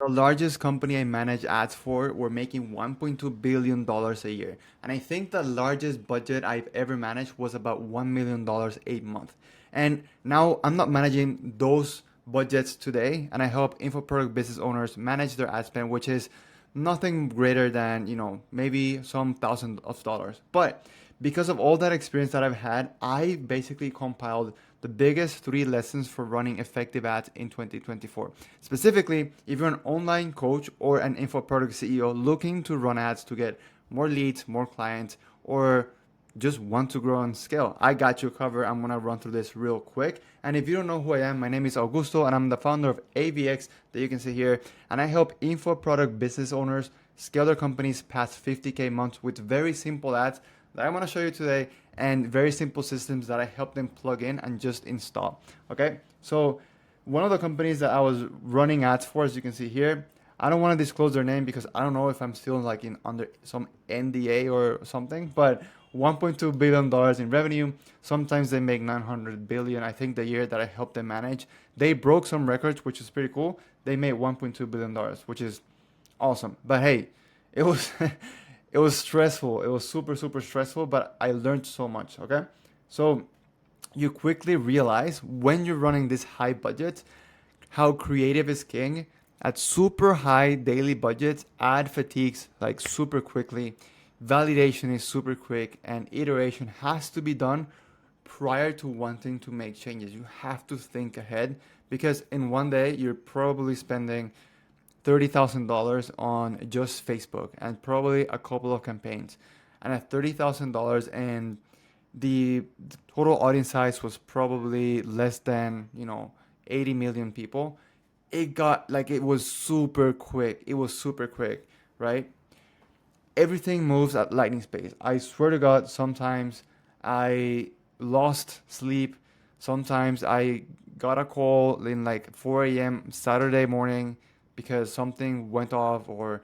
The largest company I manage ads for were making $1.2 billion a year. And I think the largest budget I've ever managed was about $1 million a month. And now I'm not managing those budgets today. And I help info product business owners manage their ad spend, which is nothing greater than, maybe some thousands of dollars. But because of all that experience that I've had, I basically compiled the biggest three lessons for running effective ads in 2024. Specifically, if you're an online coach or an info product CEO looking to run ads to get more leads, more clients, or just want to grow and scale, I got you covered. I'm gonna run through this real quick. And if you don't know who I am, my name is Augusto and I'm the founder of AVX that you can see here. And I help info product business owners scale their companies past 50K months with very simple ads that I want to show you today and very simple systems that I help them plug in and just install. Okay, so one of the companies that I was running ads for, as you can see here, I don't want to disclose their name because I don't know if I'm still like in under some NDA or something, but $1.2 billion in revenue. Sometimes they make 900 billion. I think the year that I helped them manage, they broke some records, which is pretty cool. They made $1.2 billion, which is awesome. But hey, it was it was stressful. It was super super stressful, but I learned so much. Okay, so you quickly realize when you're running this high budget how creative is king. At super high daily budgets, ad fatigues like super quickly, validation is super quick, and iteration has to be done prior to wanting to make changes. You have to think ahead because in one day you're probably spending $30,000 on just Facebook and probably a couple of campaigns. And at $30,000 and the total audience size was probably less than, 80 million people. It got like it was super quick. It was super quick, right? Everything moves at lightning speed. I swear to God, sometimes I lost sleep. Sometimes I got a call in like 4 a.m. Saturday morning because something went off or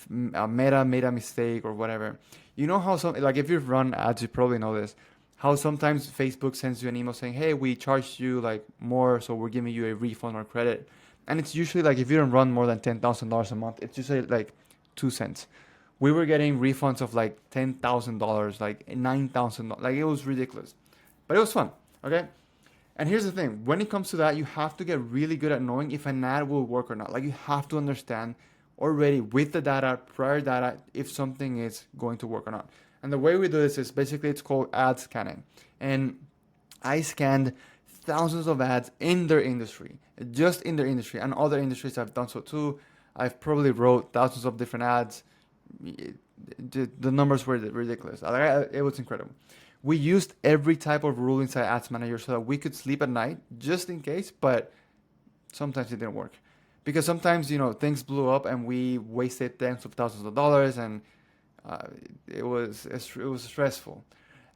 Meta made a mistake or whatever. You know how some like if you've run ads, you probably know this. How sometimes Facebook sends you an email saying, "Hey, we charged you like more, so we're giving you a refund or credit." And it's usually like if you don't run more than $10,000 a month, it's usually like 2 cents. We were getting refunds of like $10,000, like $9,000, like it was ridiculous, but it was fun. Okay, and here's the thing: when it comes to that, you have to get really good at knowing if an ad will work or not. Like you have to understand already with the data, prior data, if something is going to work or not. And the way we do this is basically it's called ad scanning. And I scanned thousands of ads in their industry, just in their industry, and other industries I've done so too. I've probably wrote thousands of different ads. The numbers were ridiculous. It was incredible. We used every type of rule inside Ads Manager so that we could sleep at night just in case, but sometimes it didn't work. Because sometimes, things blew up and we wasted tens of thousands of dollars and uh, it was stressful.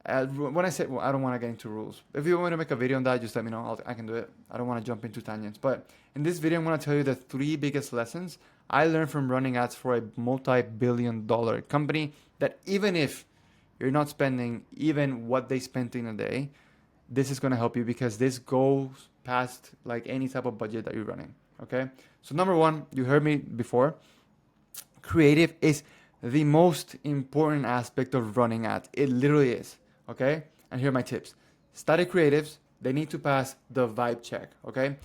When I said, well, I don't want to get into rules. If you want to make a video on that, just let me know. I can do it. I don't want to jump into tangents. But in this video, I'm going to tell you the three biggest lessons I learned from running ads for a multi-billion-dollar company that even if you're not spending even what they spent in a day, this is going to help you because this goes past like any type of budget that you're running. Okay. So number one, you heard me before. Creative is the most important aspect of running ads. It literally is. Okay. And here are my tips. Static creatives, they need to pass the vibe check. Okay.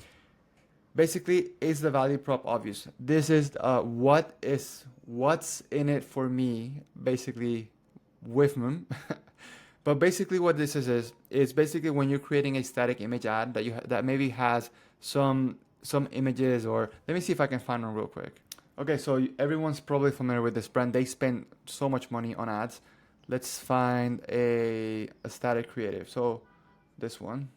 Basically, is the value prop obvious? This is what's in it for me, basically, with them. But basically, what this is basically when you're creating a static image ad that that maybe has some images or let me see if I can find one real quick. Okay, so everyone's probably familiar with this brand. They spend so much money on ads. Let's find a static creative. So this one.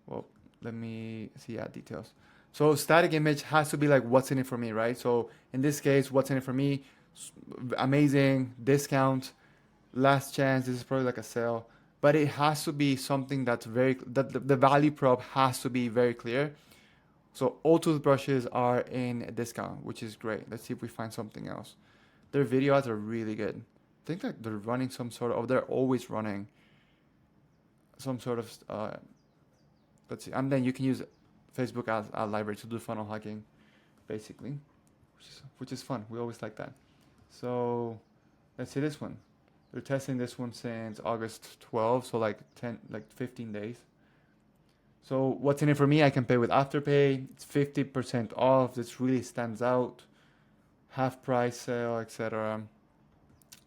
Well, let me see ad details. So static image has to be like what's in it for me, right? So in this case, what's in it for me? Amazing discount, last chance. This is probably like a sale, but it has to be something that's very that the value prop has to be very clear. So all toothbrushes are in a discount, which is great. Let's see if we find something else. Their video ads are really good. I think that they're running some sort of, they're always running some sort of, let's see. And then you can use Facebook ad library to do funnel hacking, basically. which is fun. We always like that. So let's see this one. They're testing this one since August 12, so like 15 days. So what's in it for me? I can pay with Afterpay. It's 50% off. This really stands out. Half price sale, etc.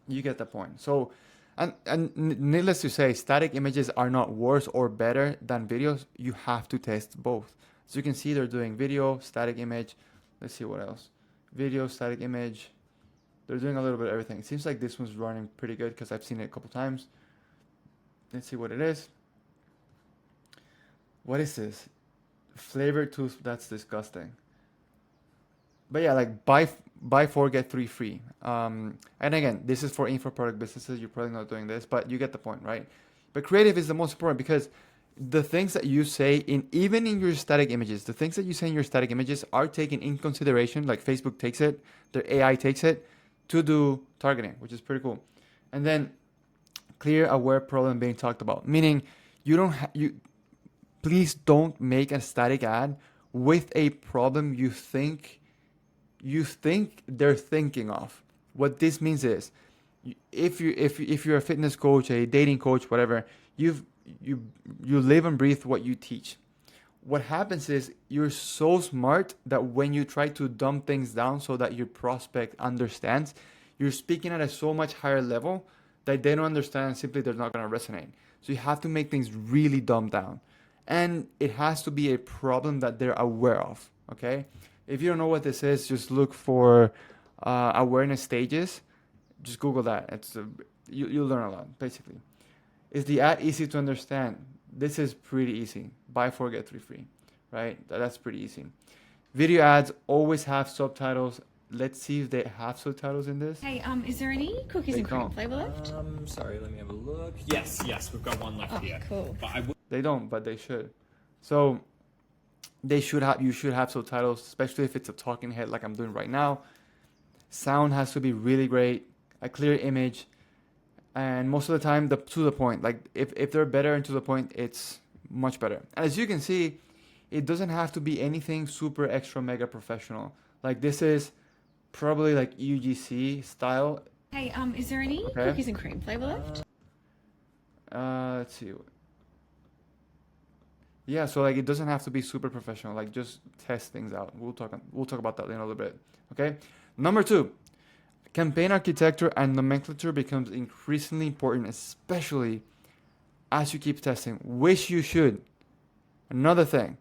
You get the point. So, and needless to say, static images are not worse or better than videos. You have to test both. So you can see they're doing video, static image. Let's see what else. Video, static image. They're doing a little bit of everything. It seems like this one's running pretty good because I've seen it a couple times. Let's see what it is. What is this? Flavored tooth. That's disgusting. But yeah, like buy four get three free. And again, this is for info product businesses. You're probably not doing this, but you get the point, right? But creative is the most important because the things that you say even in your static images, the things that you say in your static images are taken in consideration. Like Facebook takes it, their AI takes it to do targeting, which is pretty cool. And then clear, aware problem being talked about, meaning please don't make a static ad with a problem you think they're thinking of. What this means is, if you're a fitness coach, a dating coach, whatever, you live and breathe what you teach. What happens is you're so smart that when you try to dumb things down so that your prospect understands, you're speaking at a so much higher level that they don't understand and simply they're not going to resonate. So you have to make things really dumbed down. And it has to be a problem that they're aware of, okay? If you don't know what this is, just look for awareness stages. Just Google that. You'll learn a lot, basically. Is the ad easy to understand? This is pretty easy. Buy four, get three free, right? That's pretty easy. Video ads always have subtitles. Let's see if they have subtitles in this. Hey, is there any cookies and cream flavor left? Sorry, let me have a look. Yes, we've got one left here. Cool. But They don't, but they should. So you should have subtitles, especially if it's a talking head like I'm doing right now. Sound has to be really great, a clear image, and most of the time to the point. Like if they're better and to the point, it's much better. And as you can see, it doesn't have to be anything super extra mega professional. Like this is probably like UGC style. Hey, is there any cookies and cream flavor left? Let's see. Yeah, so like it doesn't have to be super professional. Like just test things out. We'll talk about that in a little bit. Okay. Number 2, campaign architecture and nomenclature becomes increasingly important, especially as you keep testing. Wish you should. Another thing,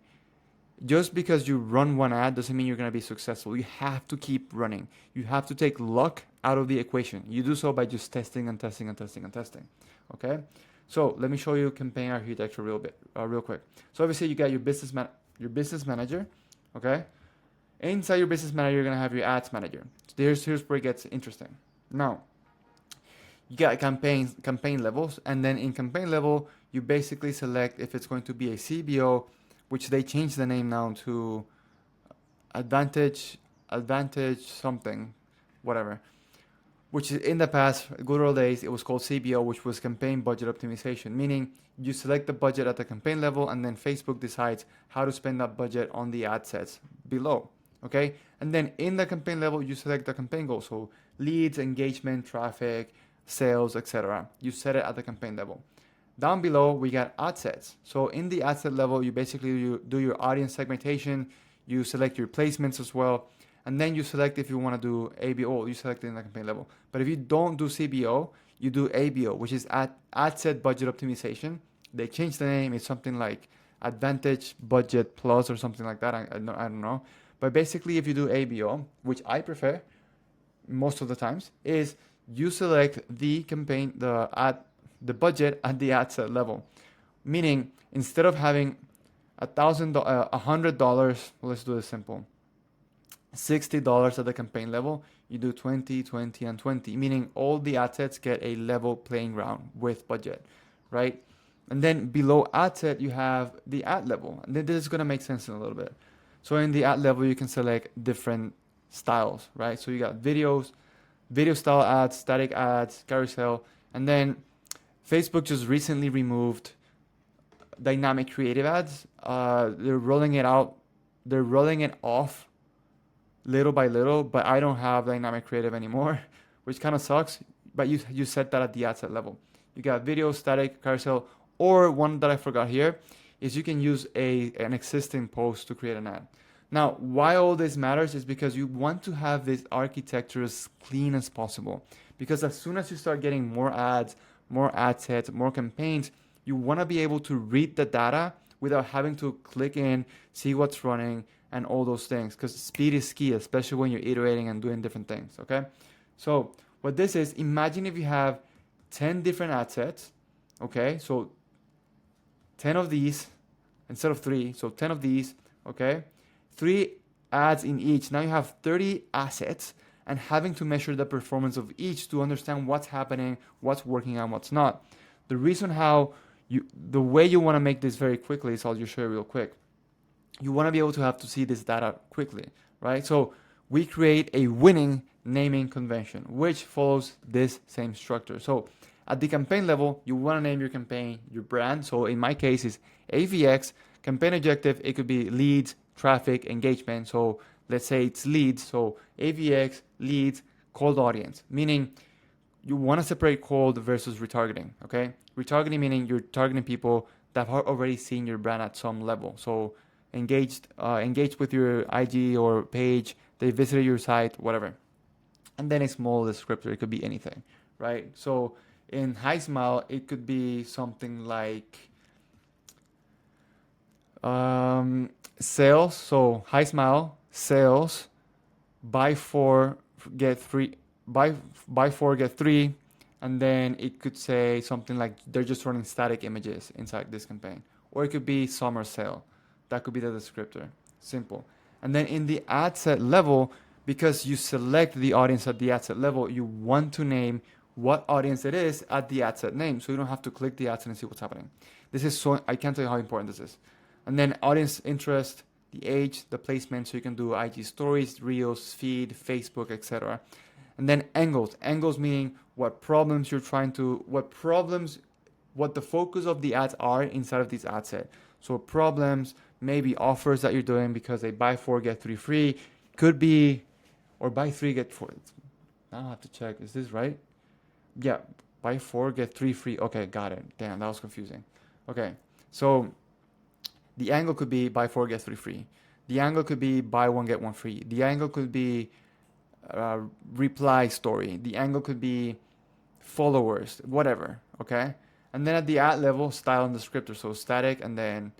just because you run one ad doesn't mean you're going to be successful. You have to keep running. You have to take luck out of the equation. You do so by just testing and testing and testing and testing. Okay. So let me show you campaign architecture real quick. So obviously you got your business manager, okay? Inside your business manager, you're gonna have your ads manager. So here's where it gets interesting. Now, you got campaign levels, and then in campaign level, you basically select if it's going to be a CBO, which they changed the name now to Advantage something, whatever. Which is in the past, good old days, it was called CBO, which was campaign budget optimization, meaning you select the budget at the campaign level and then Facebook decides how to spend that budget on the ad sets below, okay? And then in the campaign level, you select the campaign goals, so leads, engagement, traffic, sales, etc. You set it at the campaign level. Down below, we got ad sets. So in the ad set level, you do your audience segmentation, you select your placements as well, and then you select if you want to do ABO, you select it in the campaign level. But if you don't do CBO, you do ABO, which is ad set budget optimization. They changed the name. It's something like Advantage Budget Plus or something like that. I don't know. But basically, if you do ABO, which I prefer most of the times, is you select the campaign, the budget at the ad set level. Meaning, instead of having $100, let's do it simple. $60 at the campaign level, you do 20, 20, and 20, meaning all the ad sets get a level playing ground with budget, right? And then below ad set, you have the ad level. And then this is going to make sense in a little bit. So in the ad level, you can select different styles, right? So you got video style ads, static ads, carousel, and then Facebook just recently removed dynamic creative ads. They're rolling it off little by little, but I don't have dynamic creative anymore, which kind of sucks. But you set that at the ad set level. You got video, static, carousel, or one that I forgot here is you can use an existing post to create an ad. Now, why all this matters is because you want to have this architecture as clean as possible. Because as soon as you start getting more ads, more ad sets, more campaigns, you want to be able to read the data without having to click in, see what's running, and all those things. Because speed is key, especially when you're iterating and doing different things, okay? So what this is, imagine if you have 10 different ad sets, okay? So 10 of these instead of 3, so 10 of these, okay? 3 ads in each. Now you have 30 assets and having to measure the performance of each to understand what's happening, what's working and what's not. The reason the way you want to make this very quickly is I'll just show you real quick. You want to be able to have to see this data quickly, right? So we create a winning naming convention, which follows this same structure. So at the campaign level, you want to name your campaign, your brand. So in my case, is AVX. Campaign objective, it could be leads, traffic, engagement. So let's say it's leads. So AVX, leads, cold audience, meaning you want to separate cold versus retargeting, okay? Retargeting meaning you're targeting people that have already seen your brand at some level. So engaged with your IG or page, they visited your site, whatever. And then a small descriptor, it could be anything, right? So in High Smile, it could be something like sales. So High Smile, sales, buy 4, get 3, buy 4, get 3. And then it could say something like they're just running static images inside this campaign. Or it could be summer sale. That could be the descriptor. Simple. And then in the ad set level, because you select the audience at the ad set level, you want to name what audience it is at the ad set name. So you don't have to click the ad set and see what's happening. This is so, I can't tell you how important this is. And then audience interest, the age, the placement. So you can do IG stories, Reels, feed, Facebook, etc. And then angles. Angles meaning what problems you're trying to, what the focus of the ads are inside of this ad set. So problems, maybe offers that you're doing because they buy 4, get 3 free. Could be, or buy 3, get 4. Now I have to check. Is this right? Yeah, buy 4, get 3 free. Okay, got it. Damn, that was confusing. Okay, so the angle could be buy 4, get 3 free. The angle could be buy 1, get 1 free. The angle could be reply story. The angle could be followers, whatever, okay? And then at the ad level, style and descriptor. So static and then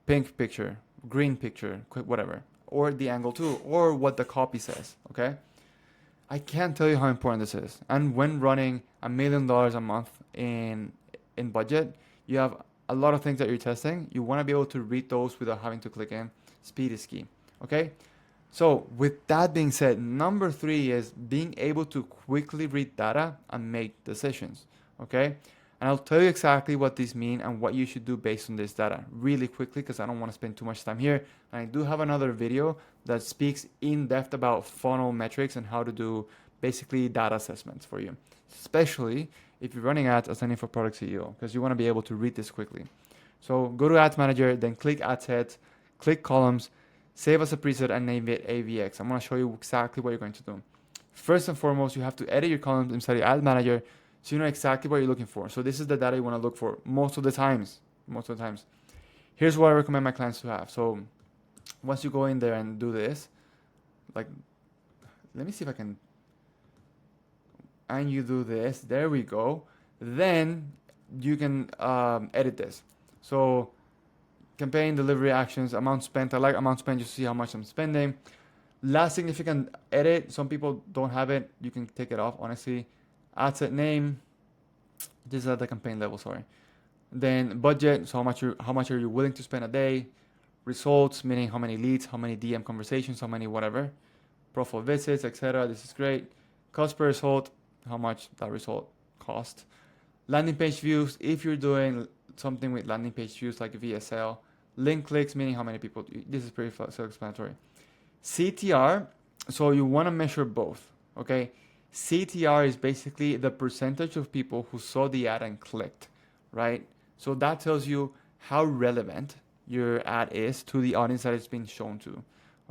pink picture, green picture, whatever. Or the angle too, or what the copy says, okay? I can't tell you how important this is. And when running $1 million a month in budget, you have a lot of things that you're testing. You want to be able to read those without having to click in. Speed is key, okay? So with that being said, number 3 is being able to quickly read data and make decisions, okay? And I'll tell you exactly what these mean and what you should do based on this data really quickly because I don't want to spend too much time here. And I do have another video that speaks in depth about funnel metrics and how to do basically data assessments for you, especially if you're running ads as an info product CEO because you want to be able to read this quickly. So go to Ads Manager, then click Ad Sets, click Columns, save as a preset and name it AVX. I'm going to show you exactly what you're going to do. First and foremost, you have to edit your columns inside your Ad Manager so you know exactly what you're looking for. So this is the data you want to look for most of the times. Here's what I recommend my clients to have. So once you go in there and do this, like, let me see if I can, and you do this, there we go. Then you can edit this. So campaign, delivery, actions, amount spent. I like amount spent just to see how much I'm spending. Last significant edit. Some people don't have it. You can take it off, honestly. Ad set name. This is at the campaign level, sorry. Then budget. So how much are you willing to spend a day? Results, meaning how many leads, how many DM conversations, how many whatever. Profile visits, etc. This is great. Cost per result. How much that result cost. Landing page views. If you're doing something with landing page views like VSL. Link clicks, meaning how many people. This is pretty self-explanatory. CTR, so you want to measure both, okay? CTR is basically the percentage of people who saw the ad and clicked, right? So that tells you how relevant your ad is to the audience that it's being shown to,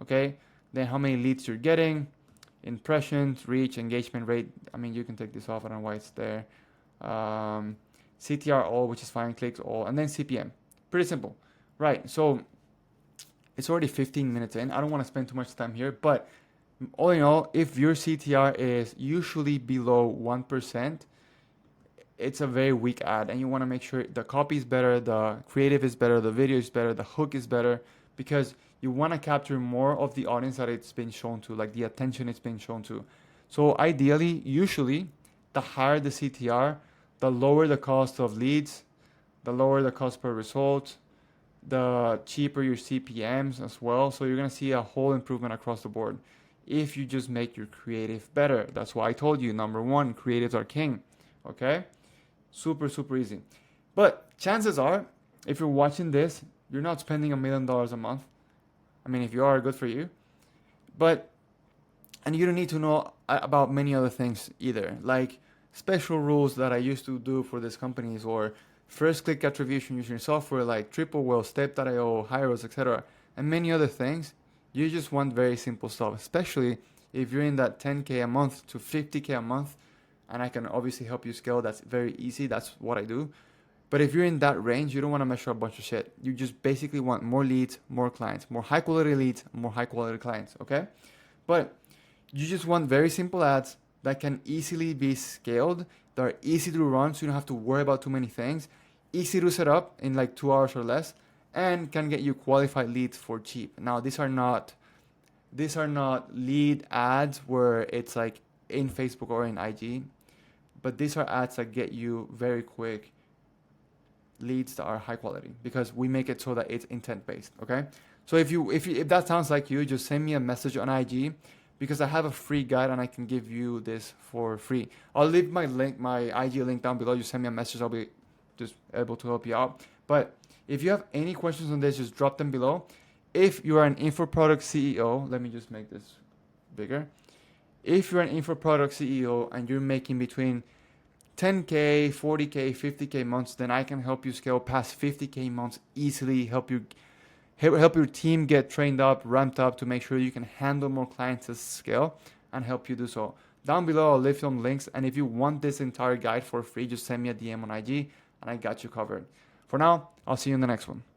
Okay, then how many leads you're getting, impressions, reach, engagement rate. I mean, you can take this off. I don't know why it's there. CTR all, which is fine, clicks all, and then CPM. Pretty simple, right? So it's already 15 minutes in. I don't want to spend too much time here, but all in all, if your CTR is usually below 1%, it's a very weak ad, and you want to make sure the copy is better, the creative is better, the video is better, the hook is better, because you want to capture more of the audience that it's been shown to, like the attention it's been shown to. So ideally, usually, the higher the CTR, the lower the cost of leads, the lower the cost per result, the cheaper your CPMs as well. So you're going to see a whole improvement across the board if you just make your creative better. That's why I told you, number one, creatives are king. Okay? Super, super easy. But chances are, if you're watching this, you're not spending $1 million a month. I mean, if you are, good for you. But, and you don't need to know about many other things either, like special rules that I used to do for these companies, or first click attribution using software like Triple Whale, Step.io, Hyros, etc., and many other things. You just want very simple stuff, especially if you're in that 10K a month to 50K a month, and I can obviously help you scale. That's very easy. That's what I do. But if you're in that range, you don't want to measure a bunch of shit. You just basically want more leads, more clients, more high quality leads, more high quality clients, okay? But you just want very simple ads that can easily be scaled, that are easy to run, so you don't have to worry about too many things, easy to set up in like 2 hours or less, and can get you qualified leads for cheap. Now, these are not lead ads where it's like in Facebook or in IG, but these are ads that get you very quick leads that are high quality, because we make it so that it's intent based. Okay, so if that sounds like you, just send me a message on IG, because I have a free guide and I can give you this for free. I'll leave my IG link down below. You send me a message, I'll be just able to help you out. But if you have any questions on this, just drop them below. If you are an info product CEO, let me just make this bigger. If you're an info product CEO and you're making between 10K, 40K, 50K months, then I can help you scale past 50K months easily, help your team get trained up, ramped up to make sure you can handle more clients at scale, and help you do so. Down below, I'll leave some links, and if you want this entire guide for free, just send me a DM on IG, and I got you covered. For now, I'll see you in the next one.